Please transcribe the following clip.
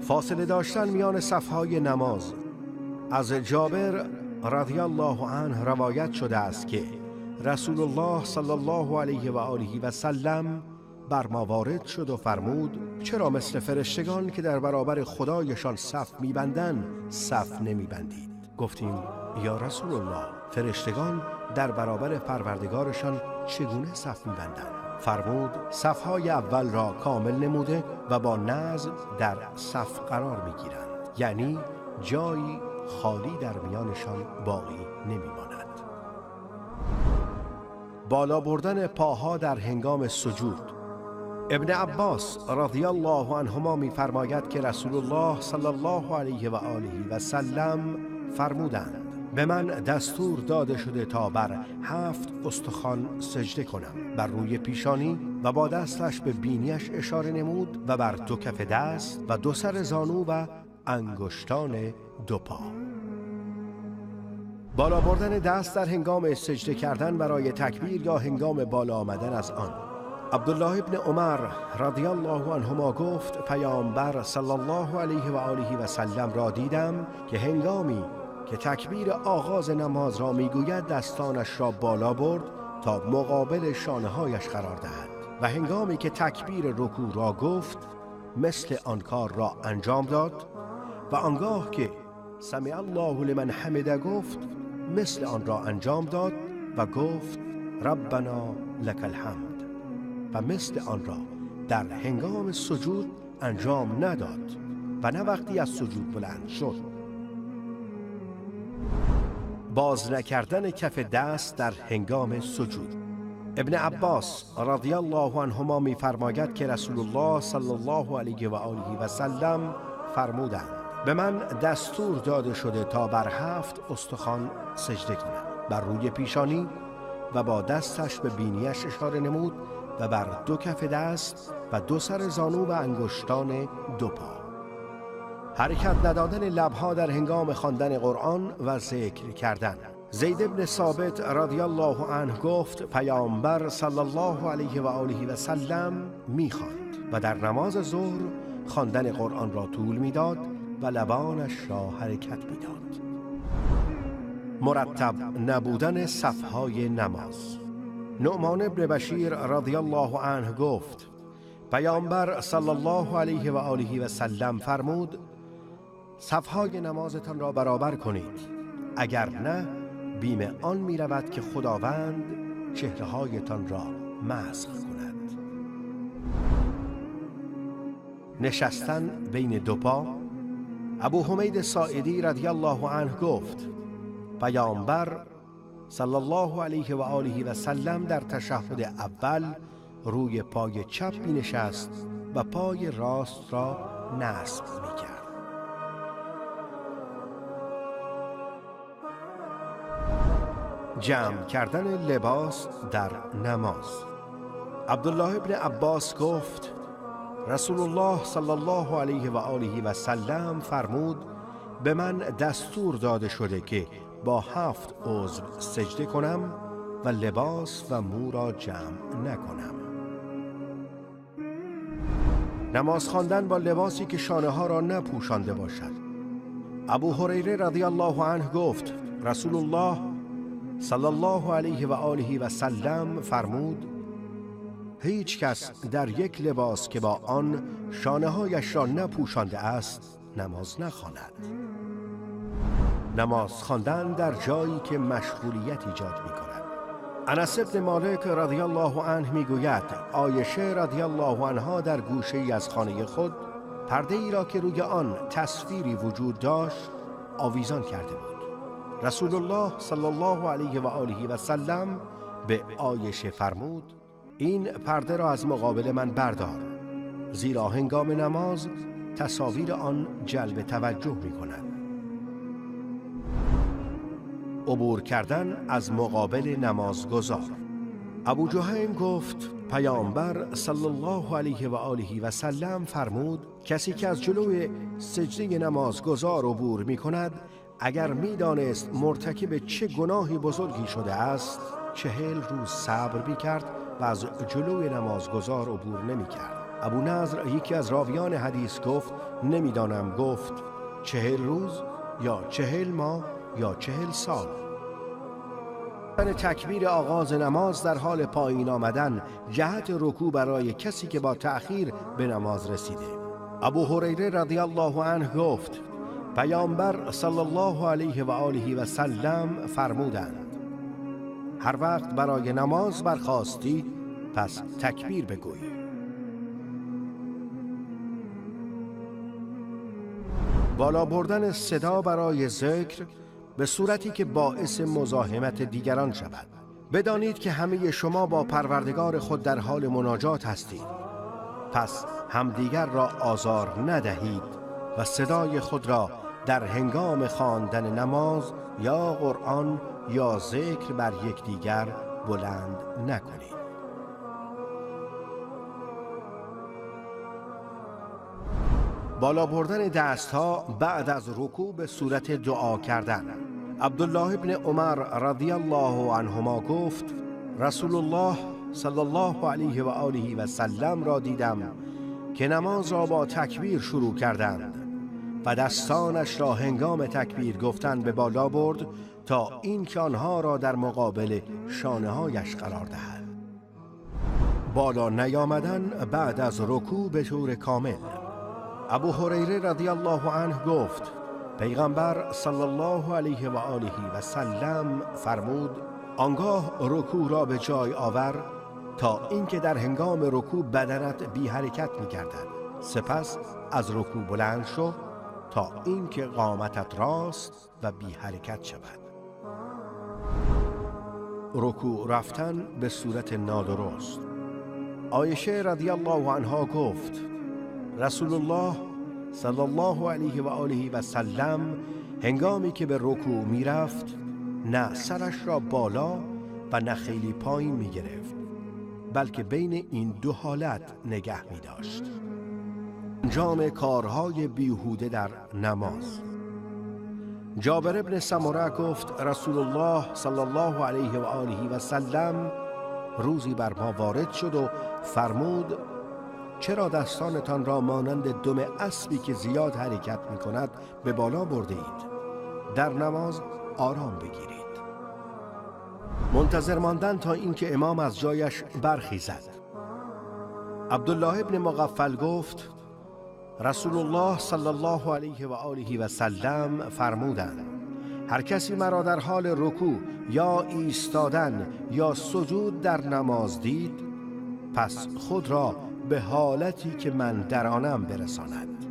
فاصله داشتن میان صفهای نماز. از جابر رضی الله عنه روایت شده است که رسول الله صلی الله علیه و آله و سلم بر ما وارد شد و فرمود: چرا مثل فرشتگان که در برابر خدایشان صف میبندند صف نمیبندید؟ گفتیم: یا رسول الله، فرشتگان در برابر پروردگارشان چگونه صف میبندند؟ فرمود: صفهای اول را کامل نموده و با نظم در صف قرار میگیرند، یعنی جایی خالی در میانشان باقی نمیماند. بالا بردن پاها در هنگام سجود. ابن عباس رضی الله عنهما می‌فرماید که رسول الله صلی الله علیه و آله و سلم فرمودند: به من دستور داده شده تا بر 7 استخوان سجده کنم. بر روی پیشانی و با دستش به بینیش اشاره نمود و بر 2 کف دست و 2 سر زانو و انگشتان 2 پا. بالا بردن دست در هنگام سجده کردن برای تکبیر یا هنگام بالا آمدن از آن. عبدالله ابن عمر رضی الله عنهما گفت: پیامبر صلی الله علیه و آله و سلم را دیدم که هنگامی که تکبیر آغاز نماز را میگوید دستانش را بالا برد تا مقابل شانه‌هایش قرار دهد و هنگامی که تکبیر رکوع را گفت مثل آن کار را انجام داد و آنگاه که سمع الله لمن حمده گفت مثل آن را انجام داد و گفت ربنا لک الحمد و مثل آن را در هنگام سجود انجام نداد و نه وقتی از سجود بلند شد. باز نکردن کف دست در هنگام سجود. ابن عباس رضی الله عنهما می‌فرماید که رسول الله صلی الله علیه و آله و سلم فرمودند: به من دستور داده شده تا بر 7 استخوان سجده کنم. بر روی پیشانی و با دستش به بینیش اشاره نمود و بر 2 کف دست و 2 سر زانو و انگشتان 2 پا. حرکت ندادن لبها در هنگام خواندن قرآن و ذکر کردن. زید بن ثابت رضی الله عنه گفت: پیامبر صلی الله علیه و آله و سلم می‌خواند و در نماز ظهر خواندن قرآن را طول می‌داد و لبانش را حرکت می‌داد. مرتب نبودن صف‌های نماز. نعمان بن بشیر رضی الله عنه گفت: پیامبر صلی الله علیه و آله و سلم فرمود: صف‌های نمازتان را برابر کنید، اگر نه بیم آن می رود که خداوند چهره‌هایتان را مسخ کند. نشستن بین 2 پا. ابو حمید ساعدی رضی الله عنه گفت: پیامبر صلی الله علیه و آله و سلم در تشهد اول روی پای چپ می نشست و پای راست را نصب می کرد. جمع کردن لباس در نماز. عبدالله ابن عباس گفت: رسول الله صلی الله علیه و آله و سلم فرمود: به من دستور داده شده که با 7 عضو سجده کنم و لباس و مو را جمع نکنم. نماز خواندن با لباسی که شانه ها را نپوشانده باشد. ابو هریره رضی الله عنه گفت: رسول الله صلی الله علیه و آله و سلم فرمود: هیچ کس در یک لباس که با آن شانه هایش را نپوشانده است نماز نخواند. نماز خواندن در جایی که مشغولیت ایجاد می کند. انس بن مالک رضی الله عنه می گوید: عایشه رضی الله عنها در گوشه ای از خانه خود پرده ای را که روی آن تصویری وجود داشت آویزان کرده بود. رسول الله صلی الله علیه و آله و سلم به عایشه فرمود: این پرده را از مقابل من بردار، زیرا هنگام نماز تصاویر آن جلب توجه می کند. عبور کردن از مقابل نمازگزار. ابو جهیم گفت: پیامبر صلی الله علیه و آله و سلم فرمود: کسی که از جلوی سجده نمازگزار عبور می کند اگر می دانست مرتکب چه گناهی بزرگی شده است 40 روز صبر می‌کرد و از جلوی نمازگزار عبور نمی‌کرد. ابو نضر یکی از راویان حدیث گفت نمی‌دانم، گفت 40 روز یا 40 ماه یا 40 سال. تکبیر آغاز نماز در حال پایین آمدن جهت رکوع برای کسی که با تأخیر به نماز رسیده. ابو هریره رضی الله عنه گفت پیامبر صلی الله علیه و آله و سلم فرمودند هر وقت برای نماز برخاستی پس تکبیر بگوی. بالا بردن صدا برای ذکر به صورتی که باعث مزاحمت دیگران شود. بدانید که همه شما با پروردگار خود در حال مناجات هستید، پس همدیگر را آزار ندهید و صدای خود را در هنگام خواندن نماز یا قرآن یا ذکر بر یکدیگر بلند نکنید. بالا بردن دستها بعد از رکوع به صورت دعا کردن. عبدالله ابن عمر رضی الله عنهما گفت رسول الله صلی الله علیه و آله و سلم را دیدم که نماز را با تکبیر شروع کردند و دستانش را هنگام تکبیر گفتن به بالا برد تا این که آنها را در مقابل شانه‌هایش قرار دهد. بالا نیامدن بعد از رکوع به طور کامل. ابو هریره رضی الله عنه گفت پیغمبر صلی الله علیه و آله و سلم فرمود آنگاه رکوع را به جای آور تا اینکه در هنگام رکوع بدنت بی حرکت می گردد. سپس از رکوع بلند شو تا اینکه قامتت راست و بی حرکت شود. رکوع رفتن به صورت نادرست. عایشه رضی الله عنها گفت رسول الله صلی الله علیه و آله و سلم هنگامی که به رکوع می رفت نه سرش را بالا و نه خیلی پایین می گرفت، بلکه بین این دو حالت نگه می داشت. انجام کارهای بیهوده در نماز. جابر ابن سمره گفت رسول الله صلی الله علیه و آله و سلم روزی بر ما وارد شد و فرمود چرا دستانتان را مانند دم اسبی که زیاد حرکت می کند به بالا برده اید؟ در نماز آرام بگیرید. منتظر ماندن تا اینکه امام از جایش برخیزد. عبدالله ابن مغفل گفت رسول الله صلی الله علیه و آله و سلم فرمودند هر کسی مرا در حال رکوع یا ایستادن یا سجود در نماز دید پس خود را به حالتی که من در آنم برساند.